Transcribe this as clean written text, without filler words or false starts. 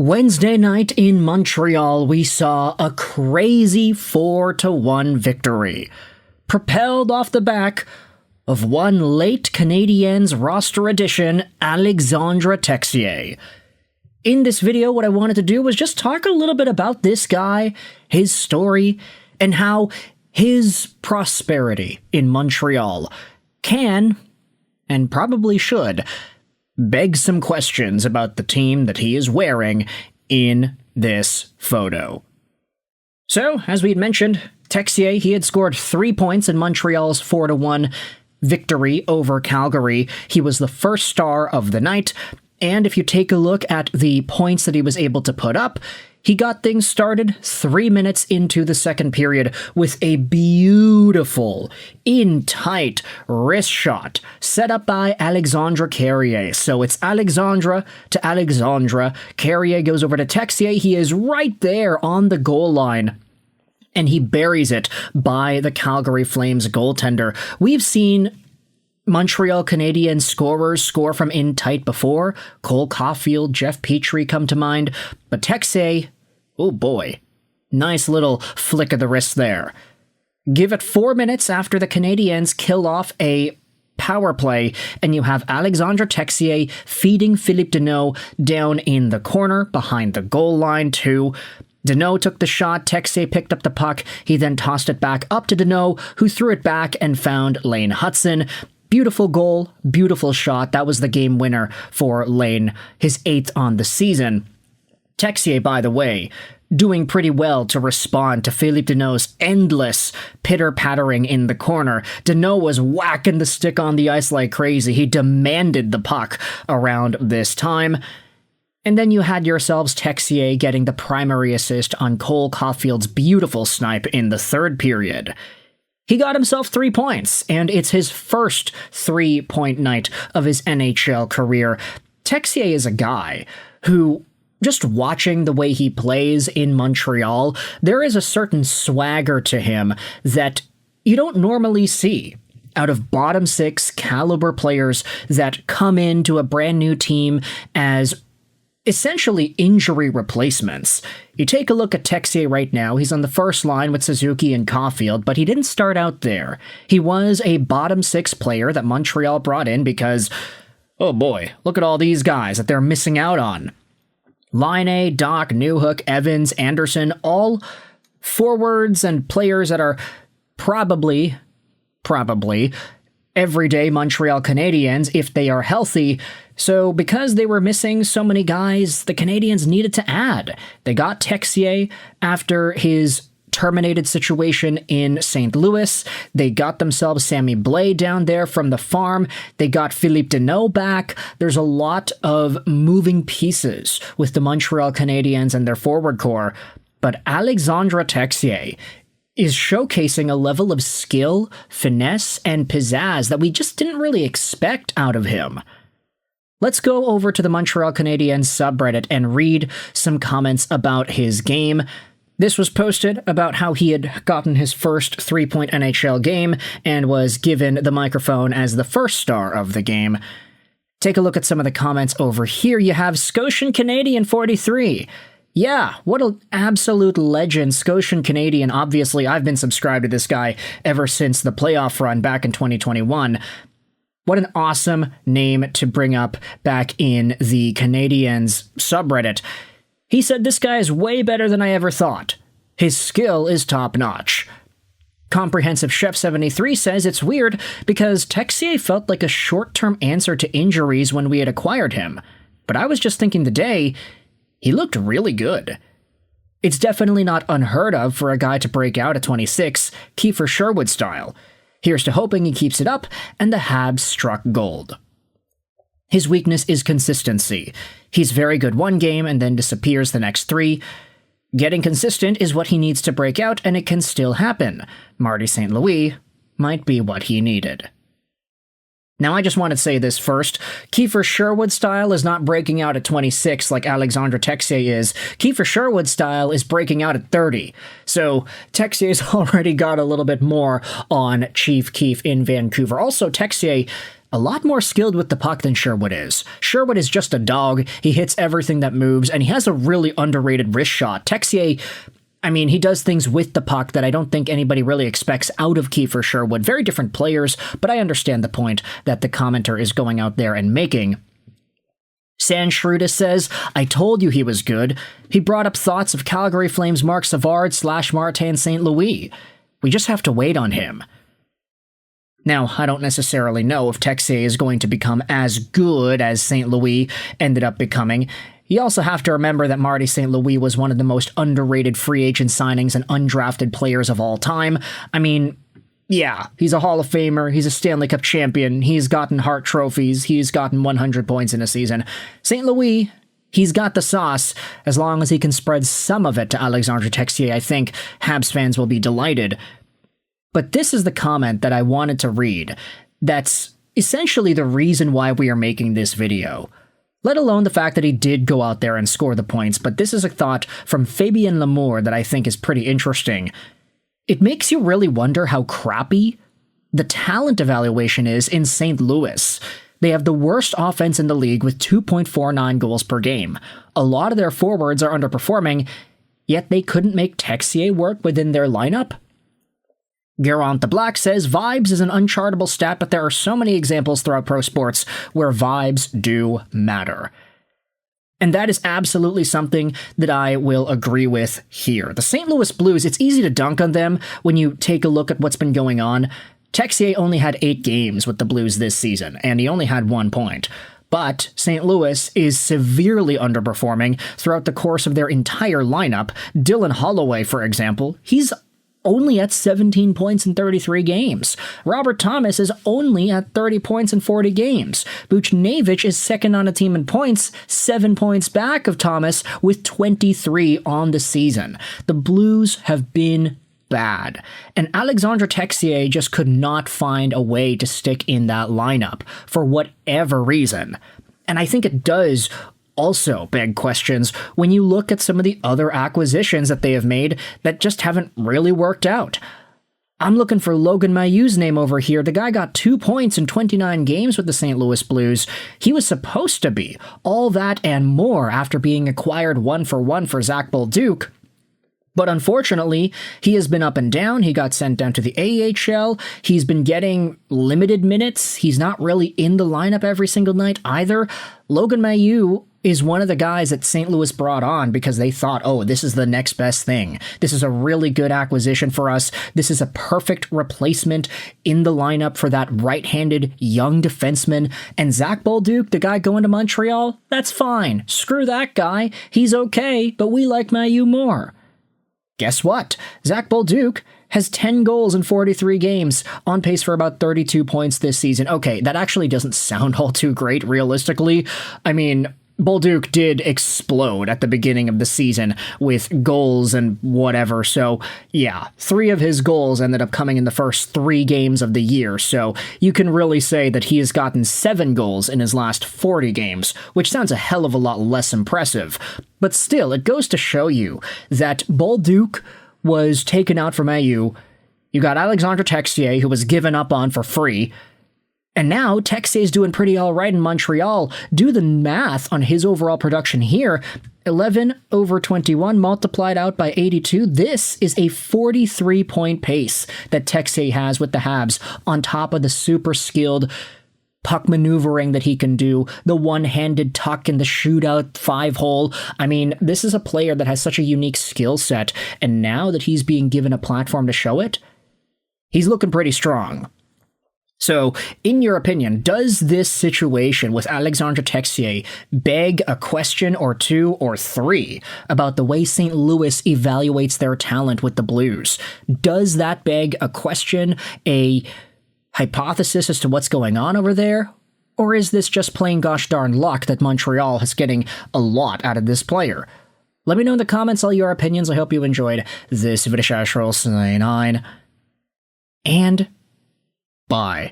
Wednesday night in Montreal, we saw a crazy 4-1 victory, propelled off the back of one late Canadiens roster addition, Alexandre Texier. In this video, what I wanted to do was just talk a little bit about this guy, his story, and how his prosperity in Montreal can, and probably should, beg some questions about the team that he is wearing in this photo. So, as we had mentioned, Texier, he had scored 3 points in Montreal's 4-1 victory over Calgary. He was the first star of the night, and if you take a look at the points that he was able to put up, he got things started 3 minutes into the second period with a beautiful, in-tight wrist shot set up by Alexandre Carrier. So it's Alexandre to Alexandre. Carrier goes over to Texier. He is right there on the goal line, and he buries it by the Calgary Flames goaltender. We've seen Montreal Canadiens scorers score from in tight before. Cole Caulfield, Jeff Petrie come to mind. But Texier, oh boy, nice little flick of the wrist there. Give it 4 minutes after the Canadiens kill off a power play, and you have Alexandre Texier feeding Philippe Danault down in the corner behind the goal line too. Danault took the shot, Texier picked up the puck, he then tossed it back up to Danault, who threw it back and found Lane Hutson. Beautiful goal, beautiful shot. That was the game winner for Lane, his 8th on the season. Texier, by the way, doing pretty well to respond to Philippe Danault's endless pitter-pattering in the corner. Danault was whacking the stick on the ice like crazy. He demanded the puck around this time. And then you had yourselves Texier getting the primary assist on Cole Caulfield's beautiful snipe in the third period. He got himself 3 points, and it's his first 3-point night of his NHL career. Texier is a guy who, just watching the way he plays in Montreal, there is a certain swagger to him that you don't normally see out of bottom six caliber players that come into a brand new team as essentially injury replacements. You take a look at Texier right now, he's on the first line with Suzuki and Caulfield, but he didn't start out there. He was a bottom six player that Montreal brought in because, oh boy, look at all these guys that they're missing out on. Laine, Doc, Newhook, Evans, Anderson, all forwards and players that are probably everyday Montreal Canadiens if they are healthy. So because they were missing so many guys, the Canadiens needed to add. They got Texier after his terminated situation in St. Louis. They got themselves Sammy Blais down there from the farm. They got Philippe Danault back. There's a lot of moving pieces with the Montreal Canadiens and their forward core. But Alexandre Texier is showcasing a level of skill, finesse, and pizzazz that we just didn't really expect out of him. Let's go over to the Montreal Canadiens subreddit and read some comments about his game. This was posted about how he had gotten his first 3-point NHL game and was given the microphone as the first star of the game. Take a look at some of the comments over here. You have Scotian Canadian 43. Yeah, what an absolute legend, Scotian Canadian. Obviously, I've been subscribed to this guy ever since the playoff run back in 2021. What an awesome name to bring up back in the Canadiens subreddit. He said, this guy is way better than I ever thought. His skill is top-notch. Comprehensive Chef 73 says it's weird because Texier felt like a short-term answer to injuries when we had acquired him. But I was just thinking today, he looked really good. It's definitely not unheard of for a guy to break out at 26, Kiefer Sherwood style. Here's to hoping he keeps it up, and the Habs struck gold. His weakness is consistency. He's very good one game and then disappears the next 3. Getting consistent is what he needs to break out, and it can still happen. Marty St. Louis might be what he needed. Now, I just want to say this first. Kiefer Sherwood style is not breaking out at 26 like Alexandre Texier is. Kiefer Sherwood style is breaking out at 30. So Texier's already got a little bit more on Chief Keef in Vancouver. Also, Texier, a lot more skilled with the puck than Sherwood is. Sherwood is just a dog. He hits everything that moves, and he has a really underrated wrist shot. Texier, he does things with the puck that I don't think anybody really expects out of Kiefer Sherwood. Very different players, but I understand the point that the commenter is going out there and making. Sanshruda says, I told you he was good. He brought up thoughts of Calgary Flames Mark Savard / Martine St. Louis. We just have to wait on him. Now, I don't necessarily know if Texier is going to become as good as St. Louis ended up becoming. You also have to remember that Marty St. Louis was one of the most underrated free agent signings and undrafted players of all time. Yeah, he's a Hall of Famer, he's a Stanley Cup champion, he's gotten Hart trophies, he's gotten 100 points in a season. St. Louis, he's got the sauce. As long as he can spread some of it to Alexandre Texier, I think Habs fans will be delighted. But this is the comment that I wanted to read that's essentially the reason why we are making this video. Let alone the fact that he did go out there and score the points, but this is a thought from Fabien Lamour that I think is pretty interesting. It makes you really wonder how crappy the talent evaluation is in St. Louis. They have the worst offense in the league with 2.49 goals per game. A lot of their forwards are underperforming, yet they couldn't make Texier work within their lineup? Garant the Black says, vibes is an unchartable stat, but there are so many examples throughout pro sports where vibes do matter. And that is absolutely something that I will agree with here. The St. Louis Blues, it's easy to dunk on them when you take a look at what's been going on. Texier only had 8 games with the Blues this season, and he only had 1 point. But St. Louis is severely underperforming throughout the course of their entire lineup. Dylan Holloway, for example, he's only at 17 points in 33 games. Robert Thomas is only at 30 points in 40 games. Buchnevich is second on a team in points, 7 points back of Thomas with 23 on the season. The Blues have been bad, and Alexandre Texier just could not find a way to stick in that lineup for whatever reason. And I think it does also beg questions when you look at some of the other acquisitions that they have made that just haven't really worked out. I'm looking for Logan Mailloux' name over here. The guy got 2 points in 29 games with the St. Louis Blues. He was supposed to be all that and more after being acquired 1-for-1 for Zach Bolduc. But unfortunately, he has been up and down. He got sent down to the AHL. He's been getting limited minutes. He's not really in the lineup every single night either. Logan Mailloux is one of the guys that St. Louis brought on because they thought, oh, this is the next best thing. This is a really good acquisition for us. This is a perfect replacement in the lineup for that right-handed young defenseman. And Zach Bolduc, the guy going to Montreal, that's fine. Screw that guy. He's okay, but we like Mailloux more. Guess what? Zach Bolduc has 10 goals in 43 games, on pace for about 32 points this season. Okay, that actually doesn't sound all too great, realistically. Bolduc did explode at the beginning of the season with goals and whatever, so yeah, 3 of his goals ended up coming in the first 3 games of the year, so you can really say that he has gotten 7 goals in his last 40 games, which sounds a hell of a lot less impressive. But still, it goes to show you that Bolduc was taken out for Mailloux. You got Alexandre Texier, who was given up on for free. And now Texier's doing pretty all right in Montreal. Do the math on his overall production here. 11 over 21 multiplied out by 82. This is a 43-point pace that Texier has with the Habs, on top of the super skilled puck maneuvering that he can do, the one-handed tuck in the shootout 5-hole. This is a player that has such a unique skill set, and now that he's being given a platform to show it, he's looking pretty strong. So, in your opinion, does this situation with Alexandre Texier beg a question or 2 or 3 about the way St. Louis evaluates their talent with the Blues? Does that beg a question, a hypothesis as to what's going on over there? Or is this just plain gosh darn luck that Montreal is getting a lot out of this player? Let me know in the comments all your opinions. I hope you enjoyed this video. And bye.